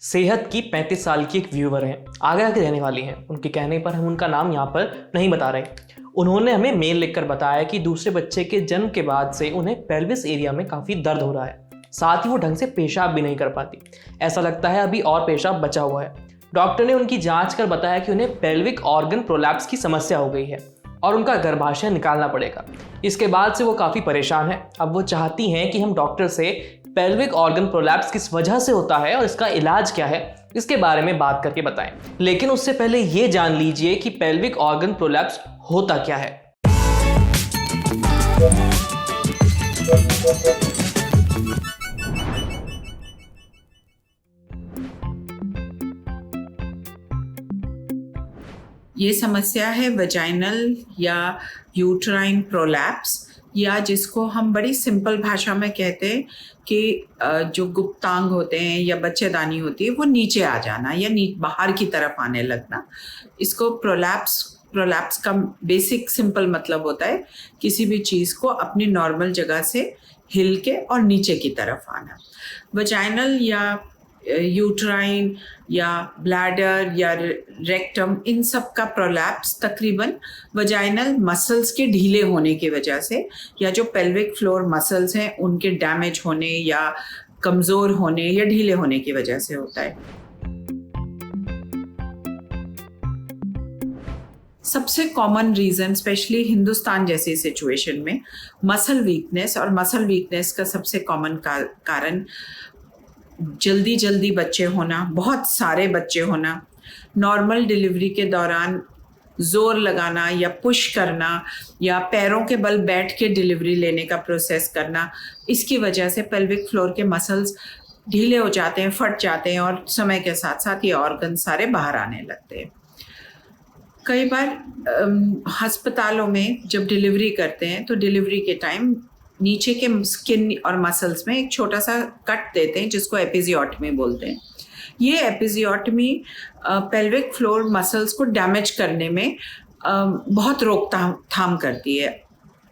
सेहत की 35 साल की एक व्यूवर हैं, आगरा की रहने वाली हैं। उनके कहने पर हम उनका नाम यहाँ पर नहीं बता रहे। उन्होंने हमें मेल लिखकर बताया कि दूसरे बच्चे के जन्म के बाद से उन्हें पेल्विस एरिया में काफ़ी दर्द हो रहा है। साथ ही वो ढंग से पेशाब भी नहीं कर पाती। ऐसा लगता है अभी और पेशाब बचा हुआ है। डॉक्टर ने उनकी जांच कर बताया कि उन्हें पेल्विक ऑर्गन प्रोलैप्स की समस्या हो गई है और उनका गर्भाशय निकालना पड़ेगा। इसके बाद से वो काफ़ी परेशान है। अब वो चाहती हैं कि हम डॉक्टर से पेल्विक ऑर्गन प्रोलैप्स किस वजह से होता है और इसका इलाज क्या है, इसके बारे में बात करके बताएं। लेकिन उससे पहले ये जान लीजिए कि पेल्विक ऑर्गन प्रोलैप्स होता क्या है। ये समस्या है वजाइनल या यूट्राइन प्रोलैप्स, या जिसको हम बड़ी सिंपल भाषा में कहते हैं कि जो गुप्तांग होते हैं या बच्चेदानी होती है वो नीचे आ जाना या बाहर की तरफ आने लगना। इसको प्रोलैप्स का बेसिक सिंपल मतलब होता है किसी भी चीज़ को अपनी नॉर्मल जगह से हिल के और नीचे की तरफ आना। वजाइनल या यूट्राइन या ब्लैडर या रेक्टम, इन सब का प्रोलैप्स तकरीबन वजाइनल मसल्स के ढीले होने की वजह से या जो पेल्विक फ्लोर मसल्स हैं उनके डैमेज होने या कमज़ोर होने या ढीले होने की वजह से होता है। सबसे कॉमन रीज़न स्पेशली हिंदुस्तान जैसी सिचुएशन में मसल वीकनेस, और मसल वीकनेस का सबसे कॉमन कारण जल्दी बच्चे होना, बहुत सारे बच्चे होना, नॉर्मल डिलीवरी के दौरान ज़ोर लगाना या पुश करना या पैरों के बल बैठ के डिलीवरी लेने का प्रोसेस करना, इसकी वजह से पेल्विक फ्लोर के मसल्स ढीले हो जाते हैं, फट जाते हैं और समय के साथ साथ ये ऑर्गन सारे बाहर आने लगते हैं। कई बार अस्पतालों में जब डिलीवरी करते हैं तो डिलीवरी के टाइम नीचे के स्किन और मसल्स में एक छोटा सा कट देते हैं जिसको एपिजियोटमी बोलते हैं। ये एपिजियोटमी पेल्विक फ्लोर मसल्स को डैमेज करने में बहुत रोकथाम करती है।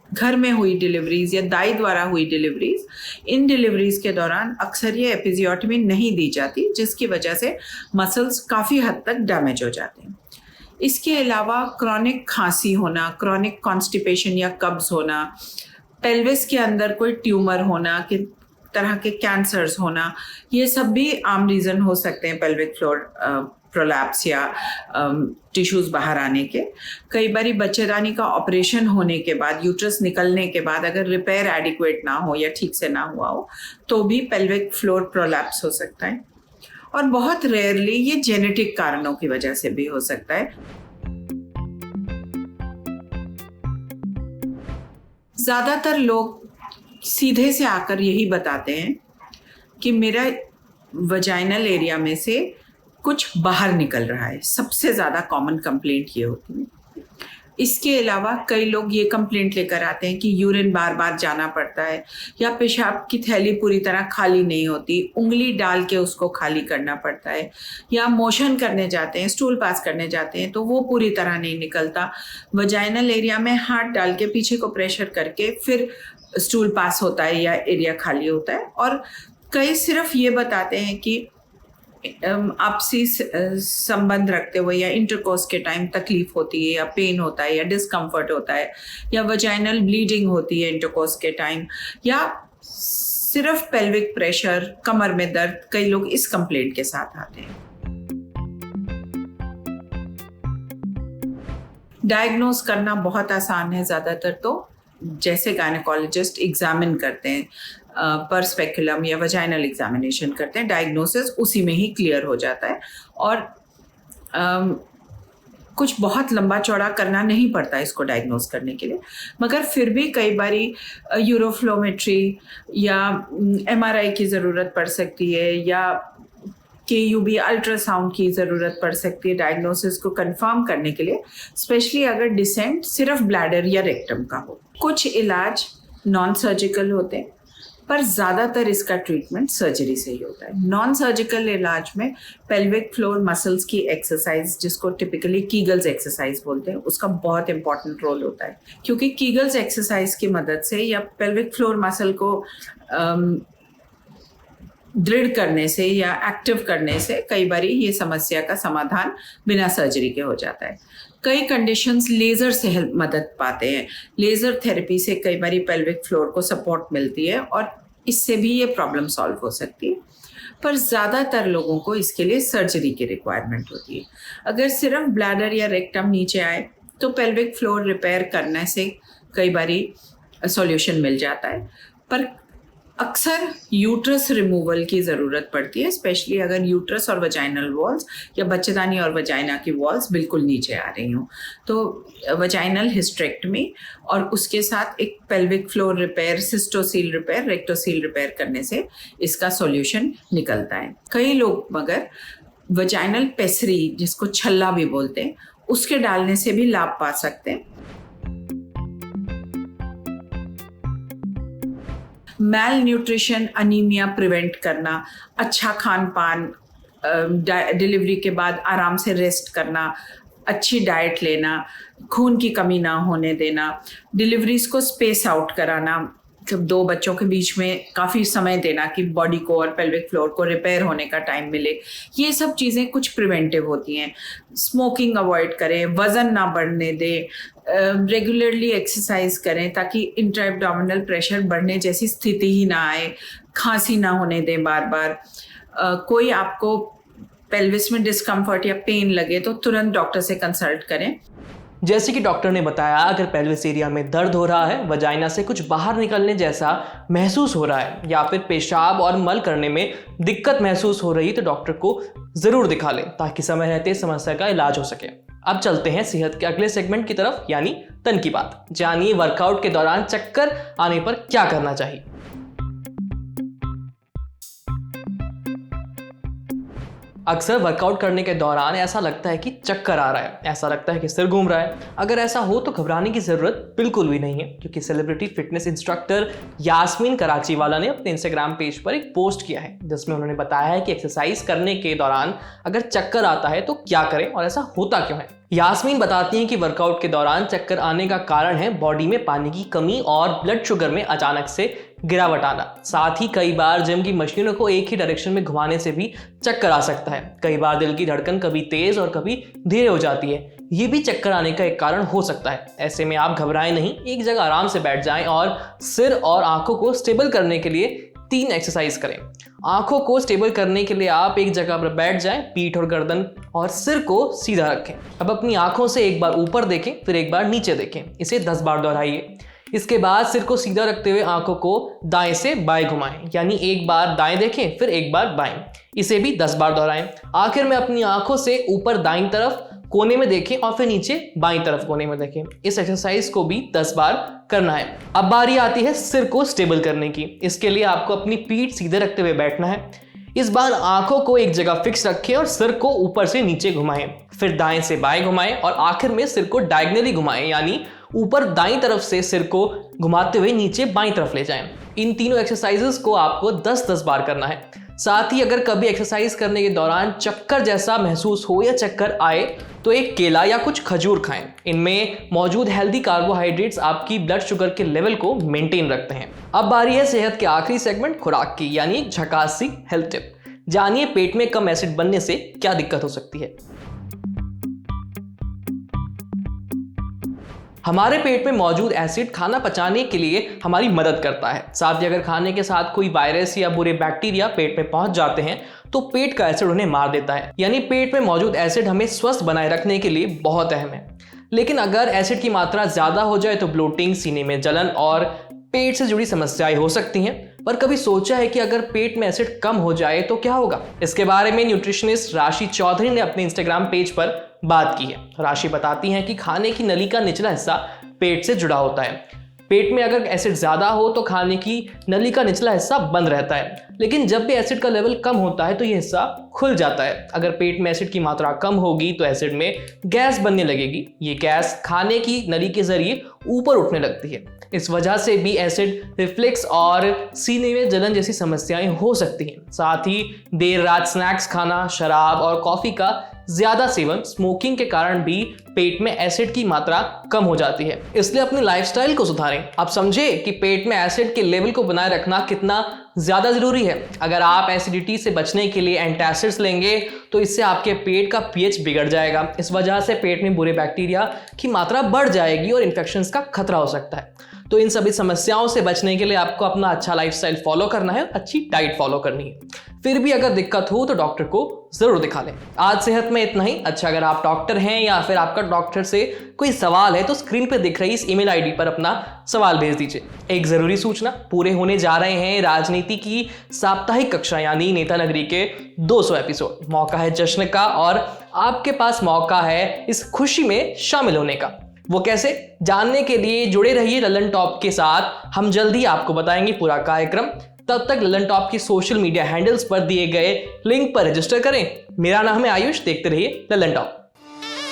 घर में हुई डिलीवरीज या दाई द्वारा हुई डिलीवरीज, इन डिलीवरीज के दौरान अक्सर ये एपिजियोटमी नहीं दी जाती, जिसकी वजह से मसल्स काफ़ी हद तक डैमेज हो जाते हैं। इसके अलावा क्रॉनिक खांसी होना, क्रॉनिक कॉन्स्टिपेशन या कब्ज होना, पेल्विस के अंदर कोई ट्यूमर होना, कि तरह के कैंसर्स होना, ये सब भी आम रीज़न हो सकते हैं पेल्विक फ्लोर प्रोलैप्स या टिश्यूज़ बाहर आने के। कई बारी बच्चेदानी का ऑपरेशन होने के बाद, यूट्रस निकलने के बाद अगर रिपेयर एडिक्वेट ना हो या ठीक से ना हुआ हो तो भी पेल्विक फ्लोर प्रोलैप्स हो सकता है। और बहुत रेयरली ये जेनेटिक कारणों की वजह से भी हो सकता है। ज़्यादातर लोग सीधे से आकर यही बताते हैं कि मेरा वजाइनल एरिया में से कुछ बाहर निकल रहा है। सबसे ज़्यादा कॉमन कंप्लेंट ये होती है। इसके अलावा कई लोग ये कंप्लेंट लेकर आते हैं कि यूरिन बार बार जाना पड़ता है, या पेशाब की थैली पूरी तरह खाली नहीं होती, उंगली डाल के उसको खाली करना पड़ता है, या मोशन करने जाते हैं, स्टूल पास करने जाते हैं तो वो पूरी तरह नहीं निकलता। वजाइनल एरिया में हाथ डाल के पीछे को प्रेशर करके फिर स्टूल पास होता है या एरिया खाली होता है। और कई सिर्फ ये बताते हैं कि आपसी संबंध रखते हुए या इंटरकोर्स के टाइम तकलीफ होती है या पेन होता है या डिस्कम्फर्ट होता है या वजाइनल ब्लीडिंग होती है इंटरकोर्स के टाइम, या सिर्फ पेल्विक प्रेशर, कमर में दर्द। कई लोग इस कंप्लेंट के साथ आते हैं। डायग्नोज करना बहुत आसान है। ज़्यादातर तो जैसे गायनेकोलॉजिस्ट एग्जामिन करते हैं, पर स्पेकुलम या वजाइनल एग्जामिनेशन करते हैं, डायग्नोसिस उसी में ही क्लियर हो जाता है और कुछ बहुत लंबा चौड़ा करना नहीं पड़ता इसको डायग्नोज करने के लिए। मगर फिर भी कई बारी यूरोफ्लोमेट्री या MRI की ज़रूरत पड़ सकती है या KUB अल्ट्रासाउंड की ज़रूरत पड़ सकती है डायग्नोसिस को कंफर्म करने के लिए, स्पेशली अगर डिसेंट सिर्फ ब्लैडर या रेक्टम का हो। कुछ इलाज नॉन सर्जिकल होते हैं पर ज़्यादातर इसका ट्रीटमेंट सर्जरी से ही होता है। नॉन सर्जिकल इलाज में पेल्विक फ्लोर मसल्स की एक्सरसाइज, जिसको टिपिकली कीगल्स एक्सरसाइज बोलते हैं, उसका बहुत इंपॉर्टेंट रोल होता है, क्योंकि कीगल्स एक्सरसाइज की मदद से या पेल्विक फ्लोर मसल को दृढ़ करने से या एक्टिव करने से कई बार ये समस्या का समाधान बिना सर्जरी के हो जाता है। कई कंडीशंस लेज़र से हेल्प मदद पाते हैं। लेज़र थेरेपी से कई बार पेल्विक फ्लोर को सपोर्ट मिलती है और इससे भी ये प्रॉब्लम सॉल्व हो सकती है, पर ज़्यादातर लोगों को इसके लिए सर्जरी की रिक्वायरमेंट होती है। अगर सिर्फ ब्लैडर या रेक्टम नीचे आए तो पेल्विक फ्लोर रिपेयर करने से कई बारी सॉल्यूशन मिल जाता है, पर अक्सर यूट्रस रिमूवल की ज़रूरत पड़ती है, स्पेशली अगर यूट्रस और वजाइनल वॉल्स या बच्चेदानी और वजाइना की वॉल्स बिल्कुल नीचे आ रही हों। तो वजाइनल हिस्ट्रेक्टमी और उसके साथ एक pelvic floor repair, cystocele repair, rectocele repair करने से इसका सॉल्यूशन निकलता है। कई लोग मगर वजाइनल पेसरी, जिसको छल्ला भी बोलते हैं, उसके डालने से भी लाभ पा सकते हैं। मैल न्यूट्रिशन, अनीमिया प्रिवेंट करना, अच्छा खान पान, डिलीवरी के बाद आराम से रेस्ट करना, अच्छी डाइट लेना, खून की कमी ना होने देना, डिलीवरीज को स्पेस आउट कराना, जब 2 बच्चों के बीच में काफ़ी समय देना कि बॉडी को और पेल्विक फ्लोर को रिपेयर होने का टाइम मिले, ये सब चीज़ें कुछ प्रिवेंटिव होती हैं। स्मोकिंग अवॉइड करें, वज़न ना बढ़ने दें, रेगुलरली एक्सरसाइज करें ताकि इंट्राएब्डोमिनल प्रेशर बढ़ने जैसी स्थिति ही ना आए, खांसी ना होने दें बार बार। कोई आपको पेल्विस में डिस्कम्फर्ट या पेन लगे तो तुरंत डॉक्टर से कंसल्ट करें। जैसे कि डॉक्टर ने बताया, अगर पेल्विस एरिया में दर्द हो रहा है, वजाइना से कुछ बाहर निकलने जैसा महसूस हो रहा है या फिर पेशाब और मल करने में दिक्कत महसूस हो रही है तो डॉक्टर को ज़रूर दिखा लें ताकि समय रहते समस्या का इलाज हो सके। अब चलते हैं सेहत के अगले सेगमेंट की तरफ, यानी तन की बात। जानिए वर्कआउट के दौरान चक्कर आने पर क्या करना चाहिए। अक्सर वर्कआउट करने के दौरान ऐसा लगता है कि चक्कर आ रहा है, ऐसा लगता है कि सिर घूम रहा है। अगर ऐसा हो तो घबराने की ज़रूरत बिल्कुल भी नहीं है, क्योंकि celebrity fitness instructor Yasmin Karachiwala ने अपने इंस्टाग्राम पेज पर एक पोस्ट किया है जिसमें उन्होंने बताया है कि एक्सरसाइज करने के दौरान अगर चक्कर आता है तो क्या करें और ऐसा होता क्यों है। यास्मीन बताती हैं कि वर्कआउट के दौरान चक्कर आने का कारण है बॉडी में पानी की कमी और ब्लड शुगर में अचानक से गिरावट आना। साथ ही कई बार जिम की मशीनों को एक ही डायरेक्शन में घुमाने से भी चक्कर आ सकता है। कई बार दिल की धड़कन कभी तेज और कभी धीरे हो जाती है, ये भी चक्कर आने का एक कारण हो सकता है। ऐसे में आप घबराएं नहीं, एक जगह आराम से बैठ जाएं और सिर और आंखों को स्टेबल करने के लिए 3 एक्सरसाइज करें। आंखों को स्टेबल करने के लिए आप एक जगह पर बैठ जाएं, पीठ और गर्दन और सिर को सीधा रखें। अब अपनी आंखों से एक बार ऊपर देखें, फिर एक बार नीचे देखें। इसे 10 बार दोहराइए। इसके बाद सिर को सीधा रखते हुए आंखों को दाएं से बाएं घुमाएं, यानी एक बार दाएं देखें फिर एक बार बाएं। इसे भी 10 बार दोहराएं। आखिर में अपनी आंखों से ऊपर दाईं तरफ कोने में देखें और फिर नीचे बाईं तरफ कोने में देखें। इस एक्सरसाइज को भी 10 बार करना है। अब बारी आती है सिर को स्टेबल करने की। इसके लिए आपको अपनी पीठ सीधे रखते हुए बैठना है। इस बार आंखों को एक जगह फिक्स रखें और सिर को ऊपर से नीचे घुमाएं, फिर दाएं से बाएं घुमाएं और आखिर में सिर को डायगोनली घुमाएं, यानी ऊपर दाईं तरफ से सिर को घुमाते हुए नीचे बाईं तरफ ले जाएं। इन तीनों एक्सरसाइजेस को आपको 10-10 बार करना है। साथ ही अगर कभी एक्सरसाइज करने के दौरान चक्कर जैसा महसूस हो या चक्कर आए तो एक केला या कुछ खजूर खाएं। इनमें मौजूद हेल्दी कार्बोहाइड्रेट्स आपकी ब्लड शुगर के लेवल को मेंटेन रखते हैं। अब बारी है सेहत के आखिरी सेगमेंट खुराक की, यानी झकास सी हेल्थ टिप। जानिए पेट में कम एसिड बनने से क्या दिक्कत हो सकती है। हमारे पेट में मौजूद एसिड खाना पचाने के लिए हमारी मदद करता है। साथ ही अगर खाने के साथ कोई वायरस या बुरे बैक्टीरिया पेट में पहुंच जाते हैं तो पेट का एसिड उन्हें मार देता है। यानी पेट में मौजूद एसिड हमें स्वस्थ बनाए रखने के लिए बहुत अहम है। लेकिन अगर एसिड की मात्रा ज्यादा हो जाए तो ब्लोटिंग, सीने में जलन और पेट से जुड़ी समस्याएं हो सकती हैं। पर कभी सोचा है कि अगर पेट में एसिड कम हो जाए तो क्या होगा? इसके बारे में न्यूट्रिशनिस्ट राशि चौधरी ने अपने इंस्टाग्राम पेज पर बात की है। राशि बताती हैं कि खाने की नली का निचला हिस्सा पेट से जुड़ा होता है। पेट में अगर एसिड ज़्यादा हो तो खाने की नली का निचला हिस्सा बंद रहता है, लेकिन जब भी एसिड का लेवल कम होता है तो ये हिस्सा खुल जाता है। अगर पेट में एसिड की मात्रा कम होगी तो एसिड में गैस बनने लगेगी। ये गैस खाने की नली के जरिए ऊपर उठने लगती है। इस वजह से भी एसिड रिफ्लेक्स और सीने में जलन जैसी समस्याएं हो सकती हैं। साथ ही देर रात स्नैक्स खाना, शराब और कॉफ़ी का ज़्यादा सेवन, स्मोकिंग के कारण भी पेट में एसिड की मात्रा कम हो जाती है। इसलिए अपनी लाइफस्टाइल को सुधारें। आप समझे कि पेट में एसिड के लेवल को बनाए रखना कितना ज़्यादा ज़रूरी है। अगर आप एसिडिटी से बचने के लिए एंटासिड्स लेंगे तो इससे आपके पेट का पीएच बिगड़ जाएगा। इस वजह से पेट में बुरे बैक्टीरिया की मात्रा बढ़ जाएगी और इन्फेक्शंस का खतरा हो सकता है। तो इन सभी समस्याओं से बचने के लिए आपको अपना अच्छा लाइफस्टाइल फॉलो करना है, अच्छी डाइट फॉलो करनी है। फिर भी अगर दिक्कत हो तो डॉक्टर को ज़रूर दिखा लें। आज सेहत में इतना ही। अच्छा, अगर आप डॉक्टर हैं या फिर आपका डॉक्टर से कोई सवाल है तो स्क्रीन पर दिख रही इस ईमेल आईडी पर अपना सवाल भेज दीजिए। एक ज़रूरी सूचना, पूरे होने जा रहे हैं राजनीति की साप्ताहिक कक्षा यानी नेता नगरी के 200 एपिसोड। मौका है जश्न का और आपके पास मौका है इस खुशी में शामिल होने का। वो कैसे, जानने के लिए जुड़े रहिए ललन टॉप के साथ। हम जल्दी आपको बताएंगे पूरा कार्यक्रम। तब तक ललन टॉप की सोशल मीडिया हैंडल्स पर दिए गए लिंक पर रजिस्टर करें। मेरा नाम है आयुष, देखते रहिए ललन टॉप।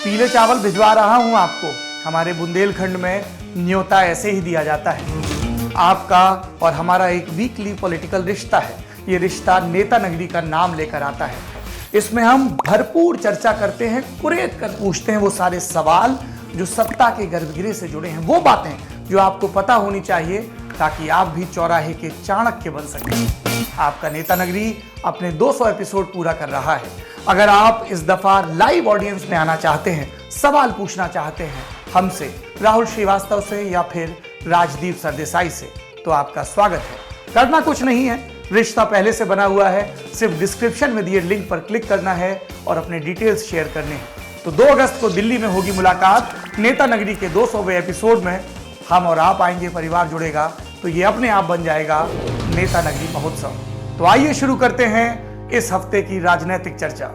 पीले चावल भिजवा रहा हूं आपको। हमारे बुंदेलखंड में न्योता ऐसे ही दिया जाता है। आपका और हमारा एक वीकली पॉलिटिकल रिश्ता है। ये रिश्ता नेता नगरी का नाम लेकर आता है। इसमें हम भरपूर चर्चा करते हैं, कुरेद कर पूछते हैं वो सारे सवाल जो सत्ता के गर्भगृह से जुड़े हैं, वो बातें जो आपको पता होनी चाहिए ताकि आप भी चौराहे के चाणक्य बन सकें। आपका नेता नगरी अपने 200 एपिसोड पूरा कर रहा है। अगर आप इस दफा लाइव ऑडियंस में आना चाहते हैं, सवाल पूछना चाहते हैं हमसे, राहुल श्रीवास्तव से या फिर राजदीप सरदेसाई से, तो आपका स्वागत है। करना कुछ नहीं है, रिश्ता पहले से बना हुआ है। सिर्फ डिस्क्रिप्शन में दिए लिंक पर क्लिक करना है और अपने डिटेल्स शेयर करने हैं। तो 2 अगस्त को दिल्ली में होगी मुलाकात। नेता नगरी के 200वें एपिसोड में हम और आप आएंगे, परिवार जुड़ेगा, तो ये अपने आप बन जाएगा नेता नगरी महोत्सव। तो आइए शुरू करते हैं इस हफ्ते की राजनीतिक चर्चा।